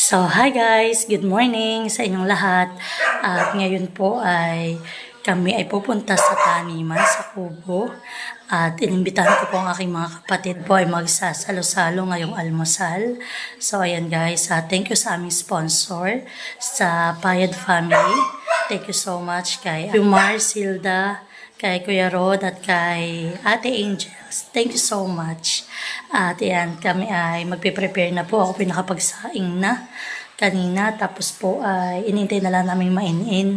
So, hi guys! Good morning sa inyong lahat. At ngayon po ay kami ay pupunta sa taniman sa Kubo. At inimbitahan ko po ang aking mga kapatid po ay magsasalo-salo ngayong almusal. So, ayan guys. Thank you sa aming sponsor, sa Payad Family. Thank you so much kay Umar, Silda, kay Kuya Rod at kay Ate Angels. Thank you so much. At yan, kami ay magpe-prepare na po. Ako pinakapagsaing na kanina. Tapos po ay inintay na lang namin mainin.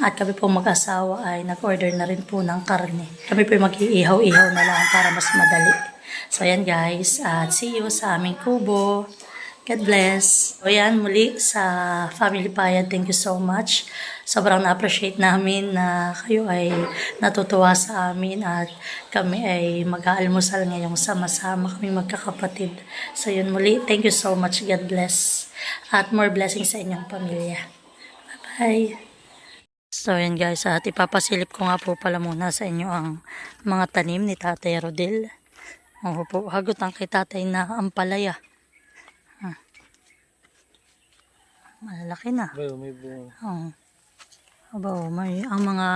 At kami po mag-asawa ay nag-order na rin po ng karne. Kami po mag-iihaw-ihaw na lang para mas madali. So yan guys. At see you sa aming kubo. God bless. So yan, muli sa Family Payad, thank you so much. Sobrang na-appreciate namin na kayo ay natutuwa sa amin at kami ay mag-aalmusal ngayong sama-sama kami magkakapatid. So yun muli, thank you so much. God bless. At more blessings sa inyong pamilya. Bye-bye. So yan guys, at ipapasilip ko nga po pala muna sa inyo ang mga tanim ni Tatay Rodel. Oo po, hagot ang kay Tatay na ampalaya. Malalaki na. May bunga. Aba, may ang mga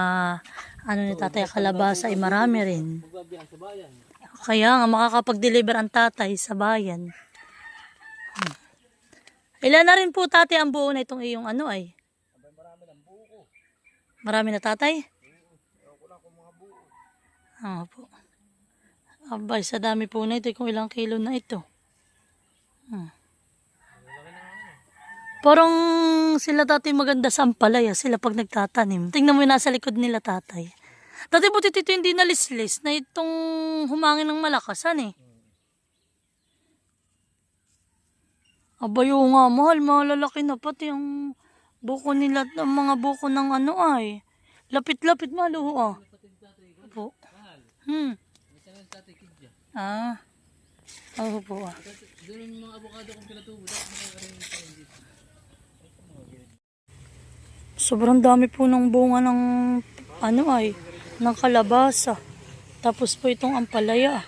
ano ni Tatay kalabasa ay marami rin. Kaya nga makakapag-deliver ang Tatay sa bayan. Ilan na rin po Tatay ang buo na itong iyong ano ay? Marami ng buo. Marami na Tatay? Ako lang kung mga buo. Po. Abay, sa dami po na ito kung ilang kilo na ito. Parang sila Tatay maganda sa ampalaya, sila pag nagtatanim. Tingnan mo yung nasa likod nila Tatay. Dati buti ito hindi nalislis na itong humangin ng malakasan eh. Abayo nga, mahal, malalaki na pati ang buko nila, ang mga buko ng ano ay. Lapit-lapit malo ah. Po. Oo po ah. Doon yung mga avocado kong pinatubo. Sobrang dami po ng bunga ng ano ay, ng kalabasa. Tapos po itong ampalaya.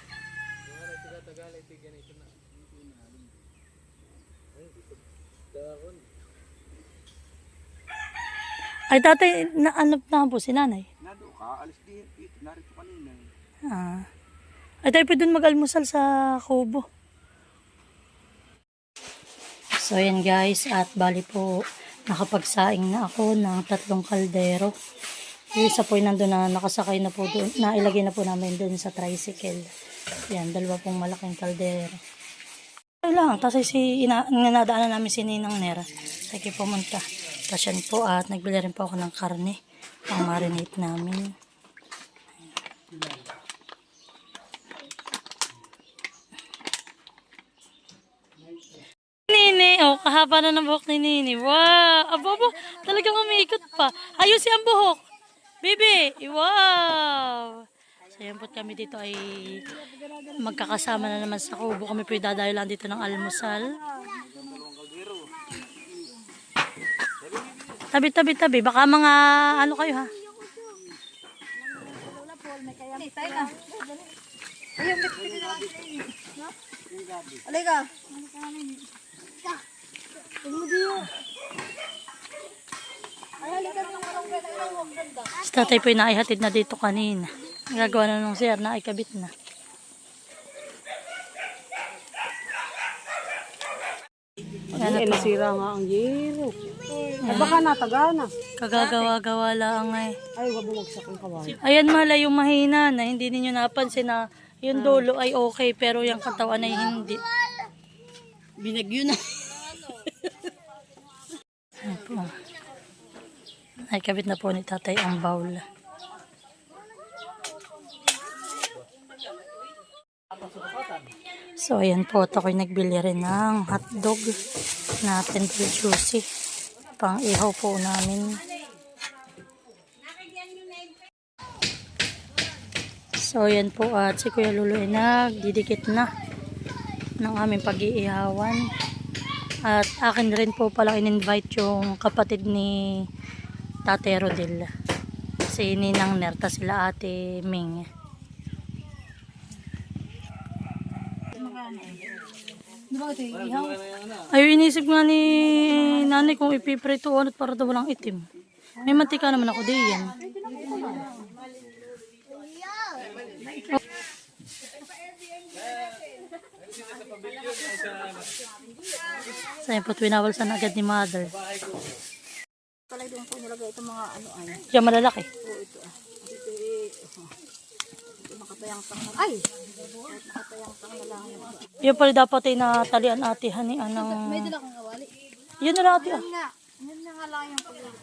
Ay Tatay, naanap na po si Nanay. Nado ka, alis din. Narito kanina. Ay tayo po dun mag-almusal sa kubo. So yan guys, at bali po nakapagsaing na ako ng 3 kaldero. Yung isa po yung nandun na nakasakay na po doon, nailagay na po namin doon sa tricycle. Yan, 2 pong malaking kaldero. Ay lang, tapos nadaanan namin si Ninang Nera. Sige pumunta. Tapos yan po at nagbili rin po ako ng karne. Pang marinate namin. Nini, oh, kahaba na ng buhok ni Nini. Wow! Abo, talagang umiikot pa. Ayusin ang buhok. Bibi, wow! So, yan po kami dito ay magkakasama na naman sa kubo. Kami po dadayo lang dito ng almusal. Tabi. Baka mga ano kayo ha? Alika. Si Tatay po yung naihatid na dito kanina. Gagawa na nung sir na ikabit na. Ay, nasira nga ang yero. Ay, baka natagana. Kagagawa-gawa lang ay. Ay, wabumagsak ang kawain. Ayan mala yung mahina na hindi ninyo napansin na yung dulo ay okay pero yung katawan ay hindi. Binagyo na. Ay kabit na po ni Tatay ang bowl. So ayan po, ako'y nagbili rin ng hotdog na tender juicy. Pang ihaw po namin. So ayan po at si Kuya Lolo ay nagdidikit na ng aming pag-iihawan. At akin rin po palang in-invite yung kapatid ni Tatay Rodel. Si Ninang Nerta, sila Ate Ming. Ay, inisip nga ni nanay kung ipiprito ulit para daw walang itim. May mantika naman ako diyan. Sa'yo po't winawal sa agad ni mother. Palay doon po nilagay itong mga ano ay. Diyan malalaki. Oo, ito ah. Ito makatayang-tang na. Ay! Makatayang-tang na lang yun. Yan pala dapat ay natalian ate hanian ng... May dala kong kawali. Yan na lang ate ah. Nga. Yun na nga lang yung pag-ibig.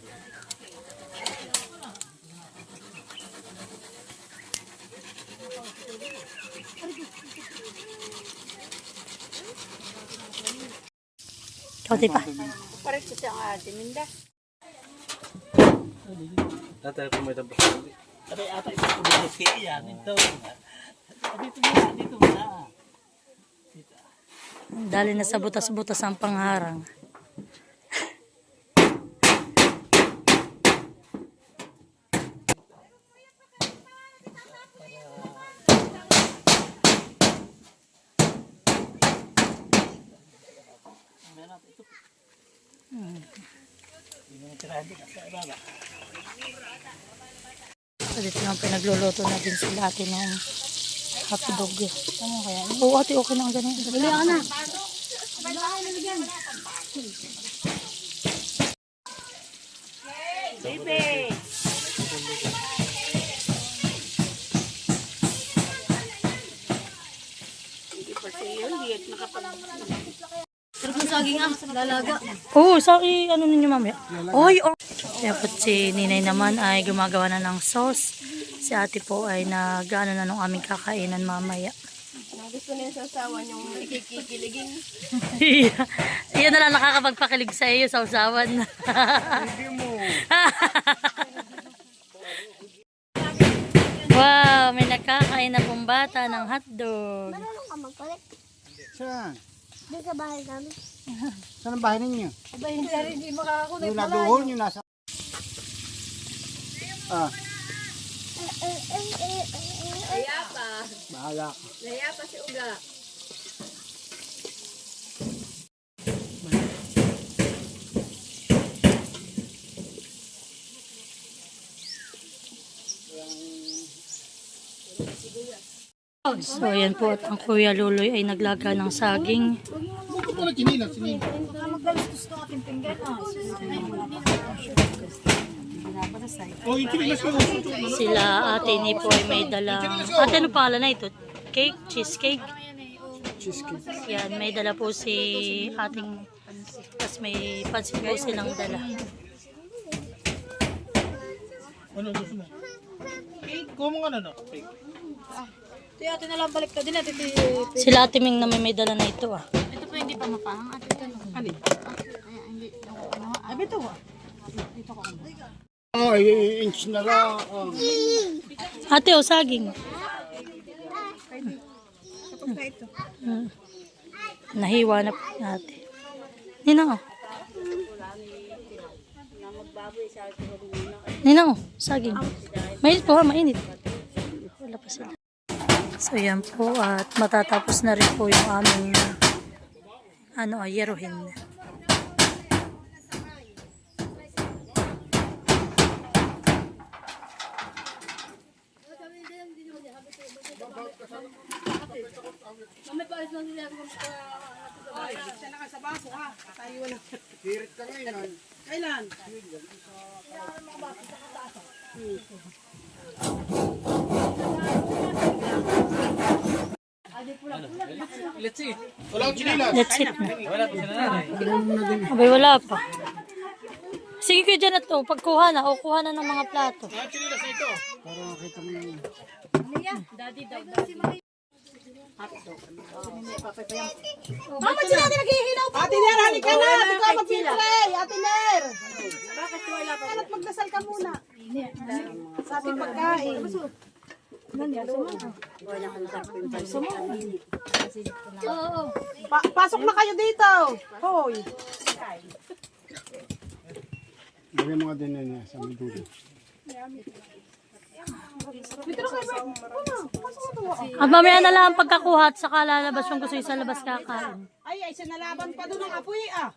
Kauti pa. Parang ito siya ang ate. Minda. Tatay ko may tapos. Dali na sa butas-butas ang pangharang. So, dito lang pinagluluto na din sila ate ng hotdog. Tama kaya? Oo ate, okay lang ganun. Bili ako na. Baby! Hindi pa siya yun. Diet nakapag... Sarap ng saging ah. Lalaga. Oo, sa ano ninyo mamaya? Oy, oh. Kaya po si Ninay naman ay gumagawa na ng sauce. Si ate po ay nag-ano na nung aming kakainan mamaya. Gusto niya sa asawa niyong ikikiliging. Iyan na lang nakakapagpakilig sa iyo sa usawan. Hindi mo. Wow, may nakakain na pong bata ng hotdog. Marunong ka magpalit? Saan? Doon sa bahay namin. Saan ang bahay ninyo? Aba, hindi makakakulit. Doon na doon yung nasa... Ah, Laya pa. bahala ka. Laya pa si Uga. So ayan po at ang Kuya Luloy ay naglaga ng saging. Sila ate ni po ay may dala. Ate ano pangalan na ito? Cake? Cheesecake? Cheesecake. Yan, may dala po si ating, tapos may pansit po silang dala. Ano gusto mo? Cake? Kumo nga na no? Cake. Ito ate na lang balik ka din ate. Sila ate Ming na may dala na ito ah. Ito po hindi pa mapahang ate. Ano? Abi ito ah. Dito ko ano. Oh, inch na lang. Oh. Ate o saging. Kapag na ito. Nahiwa na po ate. Ninang oh. Ninang oh, saging. Mainit po ha, mainit. Wala pa sila. So yan po at matatapos na rin po yung aming yeruhin. Hirit ka ngayon. Kailan? Wala akong chinilas. That's it na. Abay, wala pa. Sige kayo dyan na to. Pagkuha na, o kuha na ng mga plato. Ang chinilas na ito. Para makita mo yun. Mama sila natin naghihilaw pa. Ate Ner, halika na. Ate ka mag-pray. Ate Ner. Bakit wala pa? At magdasal ka muna. Sa ating pagkain. Pasok na kayo dito. Hoy. Lagyan mo nga din na sa may dulo. Dito na kayo, Bert. At mamaya na lang ang pagkakuha at saka lalabas yung gusto sa labas kakain. Ay, sinalaban pa doon ang apoy ah.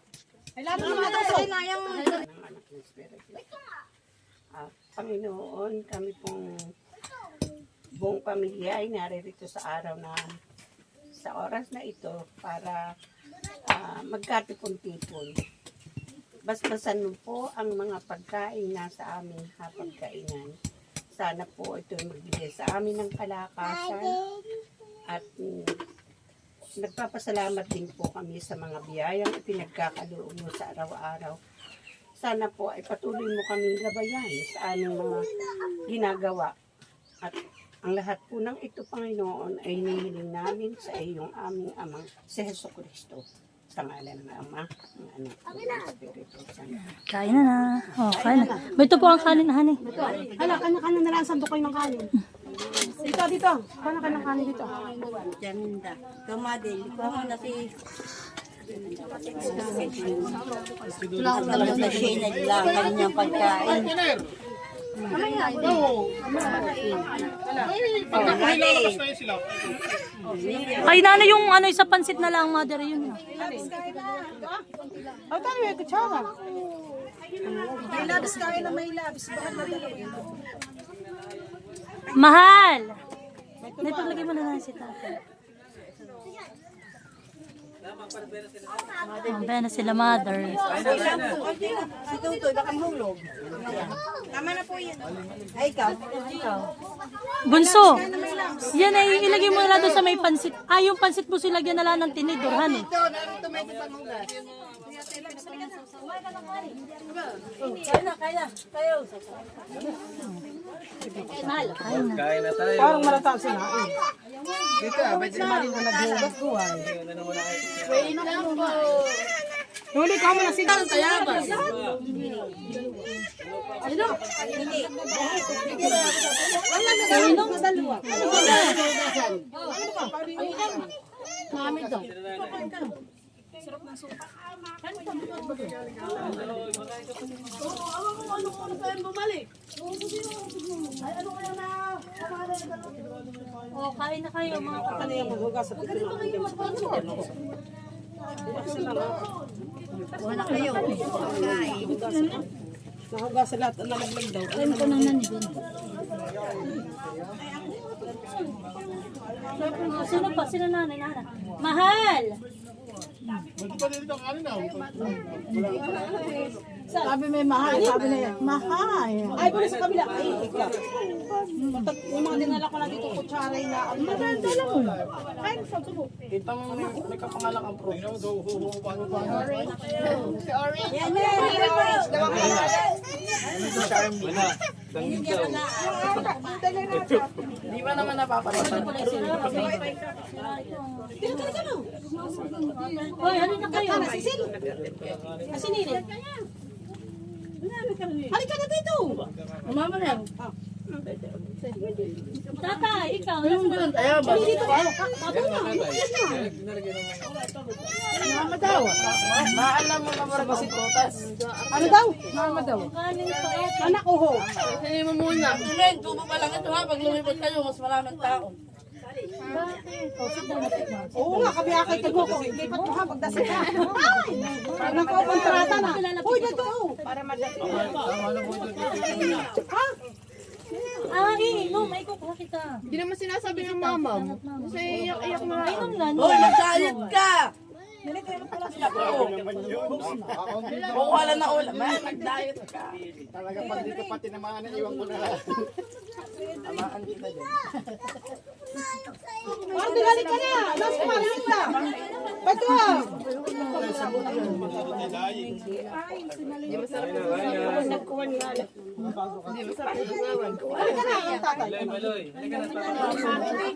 Ay, lalo naman natusok. Panginoon, kami pong buong pamilya ay naririto sa araw na sa oras na ito para magkatipon-tipon. Basbasan mo po ang mga pagkain na sa aming hapagkainan. Sana po ito magbigay sa amin ng kalakasan at nagpapasalamat din po kami sa mga biyayang ipinagkakaloob mo sa araw-araw. Sana po ay patuloy mo kaming gabayan sa aming mga ginagawa. At ang lahat po ng ito, Panginoon, ay hinihiling namin sa iyong aming Amang, si Jesucristo. Sa ngalan ng Ama, ng Anak, ng Espiritu Santo. Kain na na. Oh, kain na. Ito po ang kanin, honey. Hala, kanya-kanya na lang sandok kayo ng kanin. Dito. Kanya-kanya ng kanin dito. Janda, kumadil, ko na si kanyang pagkain. Pagkakahilabas na yun sila. Ay, nana yung ano, sa pansit na lang, mother, yun. Ay, tayo may kutsara. May labis kain na may labis. Bakit na dalawa? Mahal! Dito, lagay mo na lang si tatay. Oh, na sila, mother. Tama na po yan. Ay, ikaw. Bunso, yan ay ilagay mo na lang doon sa may pansit. Ah, yung pansit mo silagyan na lang ng tinidor, honey. Parang malata sila. Dito may malin na naghugas buhay. Huli ka mo na sila ng tayabas. Ano? Wala na daw. Ano ba dalawa? Ano ba? Mami daw. Oh, kain na kayo, mga kapatid. Wala kayo. Nahugas sa lahat. Nalaglag daw. Kain ko nang nanibin. Sino pa? Sino nanay? Nana? Mahal! Ba't pa dito ang kanin na? Sabi may mahal. Sabi na mahal. Ay, pero sa kabila. Ay, ikaw. Yung mga dinala ko na dito, kutsaray na. Maganda lang. Ay, sa subo. Kita mo may kapangalang ang pro. Di ba naman napapalitan? Hoy, ano na kayo? Sisil. Asinilin. Halika na dito. Mama na yan. Tatay, ikaw. Ano na? Hindi dito. Bago na. Mama daw. Maalam mo na mara kasi protas. Ano daw? Mama daw. Kanin pa. Anak ko ho. Sige mo muna. Tuloy, tubo pa lang ito ha. Pag lumipot kayo, mas maraming tao. Oo nga, kami akay tago ko. Hindi pa ito ha, pagdasal ka. Ay! Parang ko, kontrata na. Uy, dito. Para madali. Ha? Ah, inom. Ay, kukuha kita. Hindi naman sinasabi ng mama mo. Kasi iyak-iyak mo. Inom na. Hoy, magkayat ka! Kung wala na ulam, mag-diet ka. Talaga pag dito pati naman iwan ko na lang. Tamaan kita dyan. Marty, halika na. Nasa maraming na. Bato ha. Halika na, ang tatay.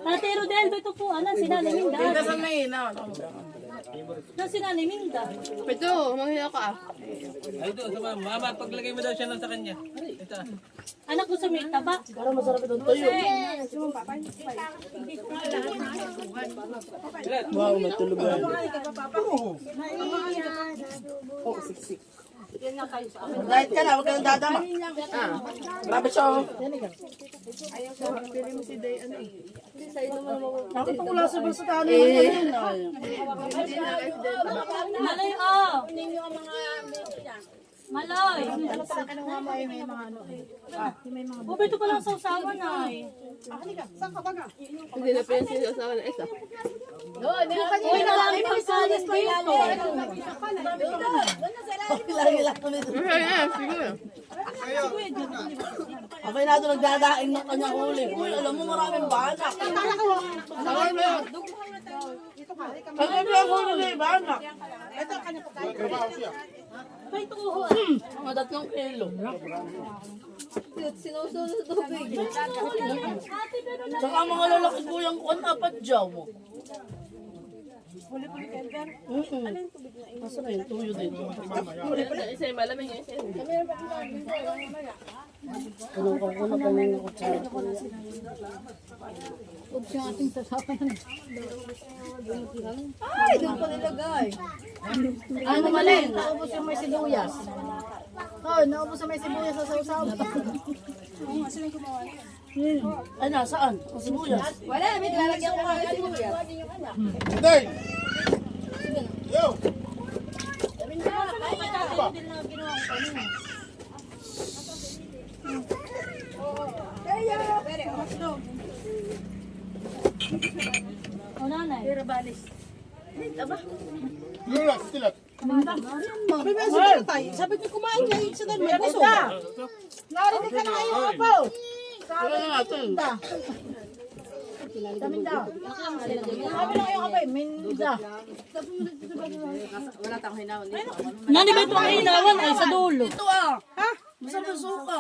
Ate Rodel, ito po. Ano, si Nanay Minda. Hindi sa may na. No, si Nanay Minda. Pito, manghiya ka. Ay doon, sa mama, paglagay mo daw siya lang sa kanya. Ito. Anak ko sa may taba. Wow, matulog na. Diet ka na, huwag ka nang dadama. Grabe siya. Bakit ako lang sa basutano naman Maloy, oh! Maloy! Bubay ito palang sa usawan ay. Saan ka ba nga? Hindi na pa yung sinasawa na isa. Uy, nalami pang salis pa ito. Ilang ko nito. Siguro. Abay na ito nagdadaing ng kanyang huli. Uy, alam mo maraming banak. Sawal mo yun. Kasi yung huli na yung banak. Mga 3 kilo. Sinusunod sa tubig. Tsaka mga lalaki po yung kuwan, 4 jaw mo. Nasaan na yung tuyo dito? Isa yung malamig yung isa. Anong ko na kanyang yung kutsara. Ay, doon pa nilagay. Ano malin? Naubos yung may sibuyas. Oh, naubos yung may sibuyas sa sausaw. Ay, nasaan? Ang sibuyas. Wala, may lalagyan ko nga kasi mo yan. O nanay. Sabi mo, sige tayo. Sabi ko kumain niya yung sa doon. May gusto. Narinig ka na ngayon, Apo. Kaya na natin. Sabi na kayo kapay, minda. Nani ba ito ang hinawan ay sa dulo? Ito ah. Ha? Masarap yung suka.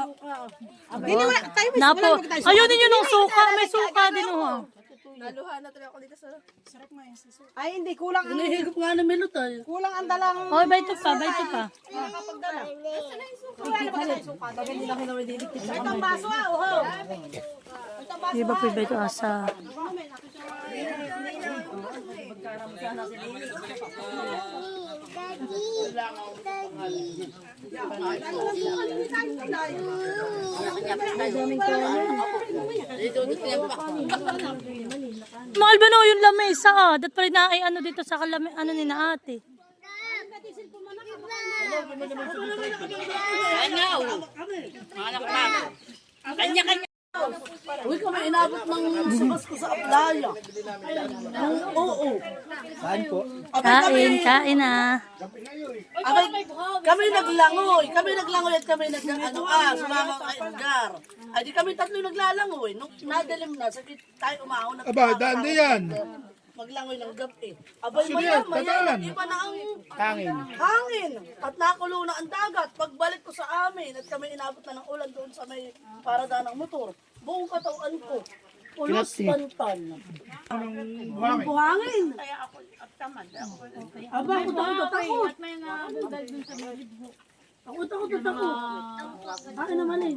Napo. Ayun ninyo nung suka. May suka din oh. Naluha na talaga ako dito sa... Ay, hindi. Kulang ang... Hinihigop nga na milot ay. Kulang ang dalang... Hoy, ba ito pa, ba ito pa. Ito ang baso ah. Uhaw. Di ba po ba ito asa? Mahal ba no yung lamesa ah? Dat pa rin na ay ano dito sa kalami, ano ni na ate. Uy, kami inabot ng subas ko sa aplaya. Oo. Saan po? Kain na. Kami naglangoy at kami sumama kay Edgar. Ay di kami 3 naglalangoy. Nung nadalim na, sakit tayo umahon. Aba, daan na yan. Maglangoy ng gabi. Abay Sige, maya, dadaan. iba na ang Hangin. hangin. At nakulo na ang dagat. Pagbalik ko sa amin at kami inabot na ng ulan doon sa may paradaan ng motor. Buong katawan ko. Ulos pantan. Buhangin. Kaya ako tamad. Aba, ako takot. Ako takot. Akin naman eh.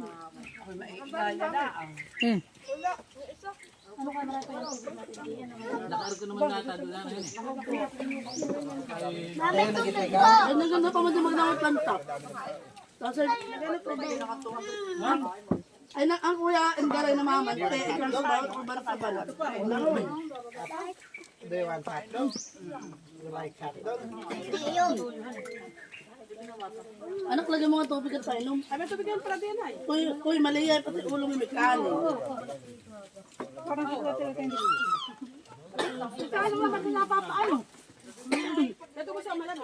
Ay, naganda pa magdamag pantak. Kasi, ay, ang kuya, Edgar ay namamante. Ikang sa bawat kubar sa balat. Anak, lagyan mo nga tubig at painom. Ay, may tubig yan para din ay. Uy, mali yan, pati ulong may kanin. Kaya naman kasi napapaano. Ito ko siya malan.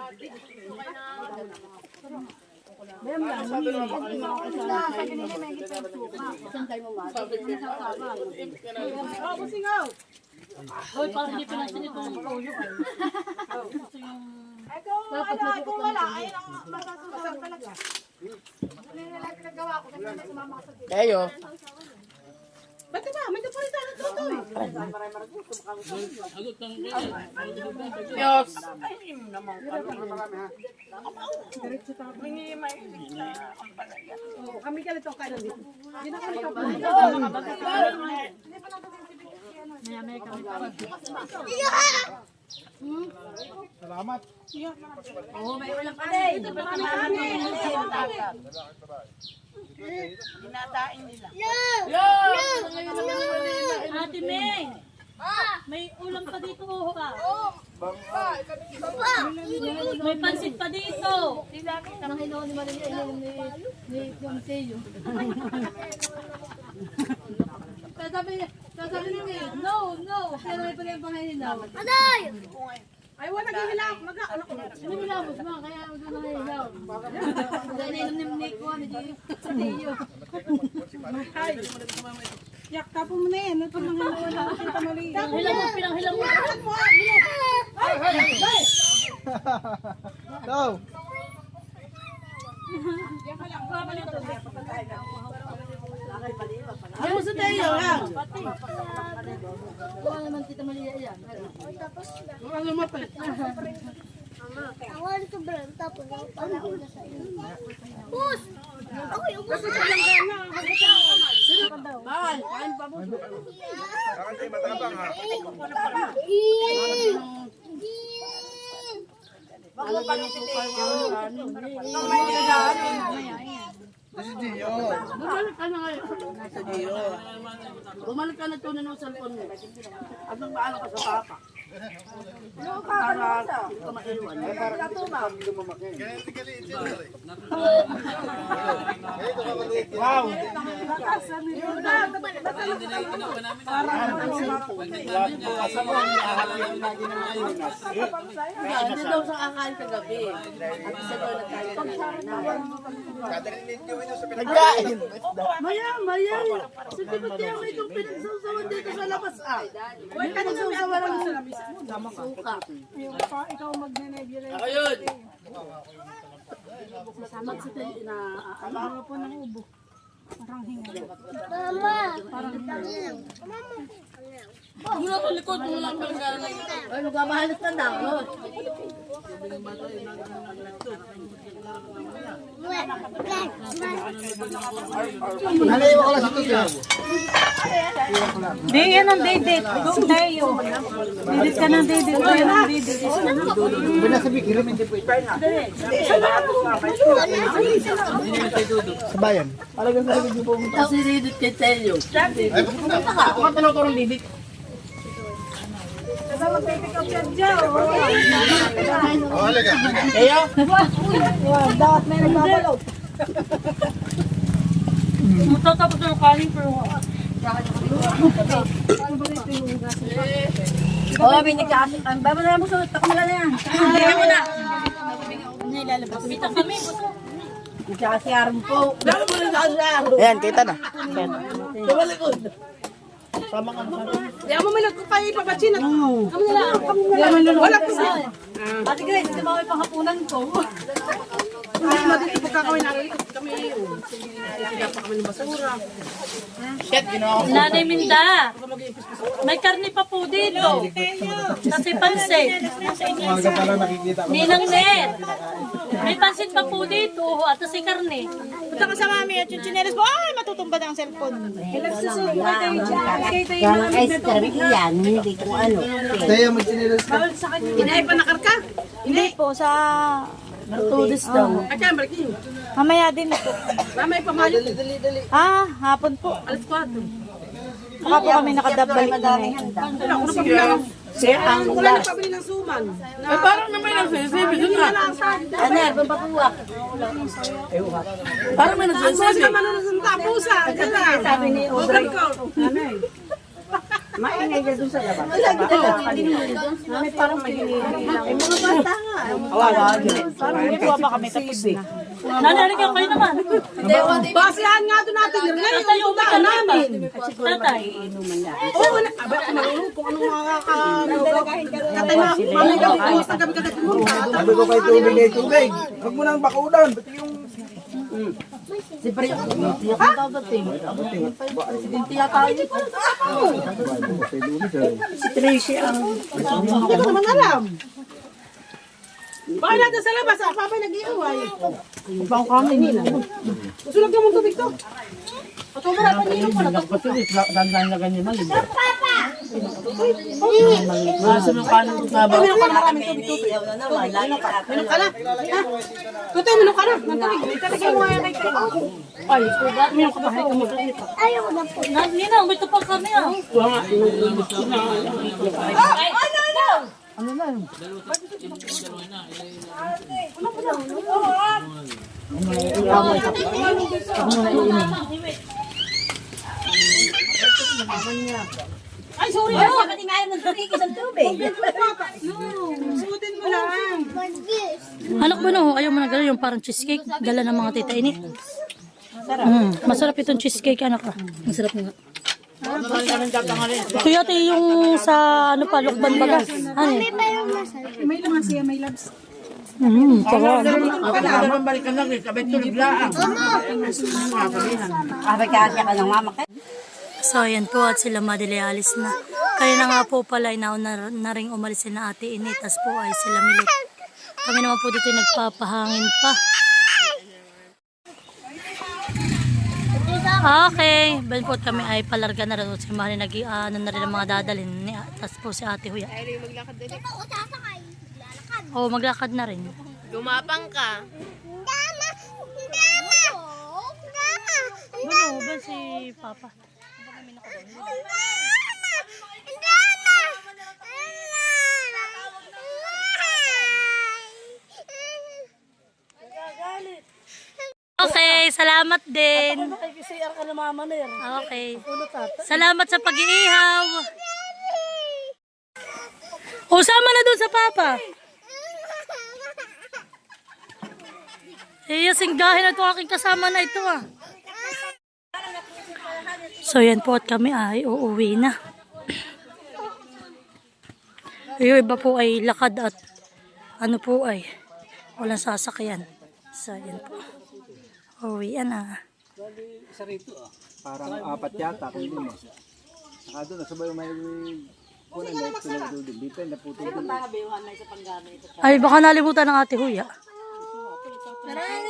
Hoy, parang hindi pinansin ito ng ulo. Kung wala, ay masasusan talaga. Kayo. Ba't ba? May kapulitan na tutoy. Diyos. Kami ka nito kanan dito. Hindi na kami kapulitan. Salamat. Dinatain nila. Ate May! May ulam pa dito, ha? May pansit pa dito. Nang hinaw ni Maria, hinaw ni Consello. Sasabi niya, no. Pero may pala yung panghihinaw. Ay, wala naghihilaw. Ano milabos mo? Kaya ako doon nanghihinaw. Dahil nainom ni Nico, ni Consello. Yak, tapo mo na yan. Ito mga nawala. Kita mali. Pinanghilam mo. Go. Ano sa tayo? Kuha naman kita Maria yan. Ano mapit? Ako ang sobrang tapos ako pala una sa iyo. Bus! Ako yung bus. Bawal, kain pa mo. Bumalik ka na ngayon. Bumalik ka na ito ng cellphone mo. At nang maano ka sa papa. Para ito maiwan. Wow. Hindi daw sa kakain kagabi. At isa daw nagkain Nagkain. Maya. Sige ba tayo may itong pinagsasawan dito sa labas ah? May pinagsasawan ng suka. Ikaw magne-nebulate. Ako yun! Sasamag sa tayo na Araw po ng ubo. Parang hinga. Mama! Mula ko likod, mula ko lang ay, magbabahalas ka na. Nalayo ko lang si Tuti. Di, yan ang date. Go tayo. Date ka ng date. Yan ang date. Binasabi, kirim hindi po ito. Sa bayan. Kasi ridit kay Telio. Ay, pupunta. Matanong ko rin bibit. Oh, halaga. Dapat may nagbabalot. Matatapos na yung kanin pero Oo, binigyan. Baba na mo sa takmila na yan. Bigyan mo na. Bita kami. Nagkakasiyaran po. Baba mo na sa Ayan, kita na. Kabalikod. Di mo minag ko pa ipabatsin. Kami na lang. Wala po siya. Ate Grace, ito mga panghapunan ko. Ay, madali pagkakawin natin. Kami pa kami ng basura. Nanay Minda. May karne pa po dito. Kasi pansit. Umaga pala nakikita ko. Ninang Net. May pansit pa po dito. At si karne. Punta ka sa mami at yung chinelas mo. Ay, matutumba na ang cellphone. Kaya magsinilas ka. Inay pa nakarka? Hindi po, sa Martudis daw. At yan, Markin. mamaya din po. Mamay pamayo. Hapon po. Alas 4. Baka po kami nakadabbalik na eh. Wala, ako na pabili lang. Wala na pabili ng suman. Ay, parang naman ang sisibi doon na. Ano, ibang papuwak. Parang may Saan nagsasabi. ka manonood ng tapusa? Sabi ni Audrey. Maingay ka doon sa labas. Parang may hinihilang. Parang hindi po pa kami tapos na. Nanarigan kayo naman. Basihan nga doon natin. Ngayon, yung daan namin. Tatay. Oo, wala. Aba, marunong kung anong makakagahin ka. Katay na, mamay gabi ko sa gabi ka Sabi ko kay tubig ay tubig. Huwag mo nang bakudan. Ba't yung... Siyempre, tiyak ang tabating. Presidente yata yun. Si Tracy ang... Hindi ko naman alam. Bakit natin sa labas? Ang papay nag-iaway. Ibang kami nila. Sulag naman tubig to. Patuloy pa niyo po. Dandan na ganyan na. Nasa ng kanan ko na ba? Minum ka na maraming tubig. Minum ka na. Ha? Tutoy, minum ka na. Ng tubig. Italagay mo nga yan kay Ay, minum ka pa. Ayaw na po. Nina, may tupag kami ah. Ay, sorry. Ay, pati nga yan ng tubig. Isang tubig. Sugutin mo lang. Anak mo no, ayaw mo na gano'n yung parang cheesecake. Dala ng mga tita ini. Masarap itong cheesecake, anak ah. Masarap nga. Ito yata yung sa ano pa, Lukban baga. Ano eh? May laman siya, may labs. Sarap. Ako na balikan lang eh. Sabay tulog lang. So, ayan po at sila Madele alis na. Kaya na nga po pala, inauna na rin umalis sila ate ini. Tas po ay sila Milot. Kami naman po dito nagpapahangin pa. Okay. Ben po kami ay palarga na rin. Si Mali ano na rin ang mga dadalhin. Tas po si ate Huya. Oo, maglakad na rin. Gumapang ka. Ano ba si Papa? Okay, salamat din. Nakikisayar ka na mama na yan. Okay. Salamat sa pag-iihaw. O, sama na doon sa Papa. Singgahin na ito aking kasama na ito ah. So yan po at kami ay uuwi na. Yung iba po ay lakad at ano po ay walang sasakyan. So yan po. Uuwi na. Isa rito ah. Parang apat yata kung lima. Saka doon, nasabay may kunan na ito na doon. Dito na puto doon. Ay baka nalimutan ng ate Huya. Maraming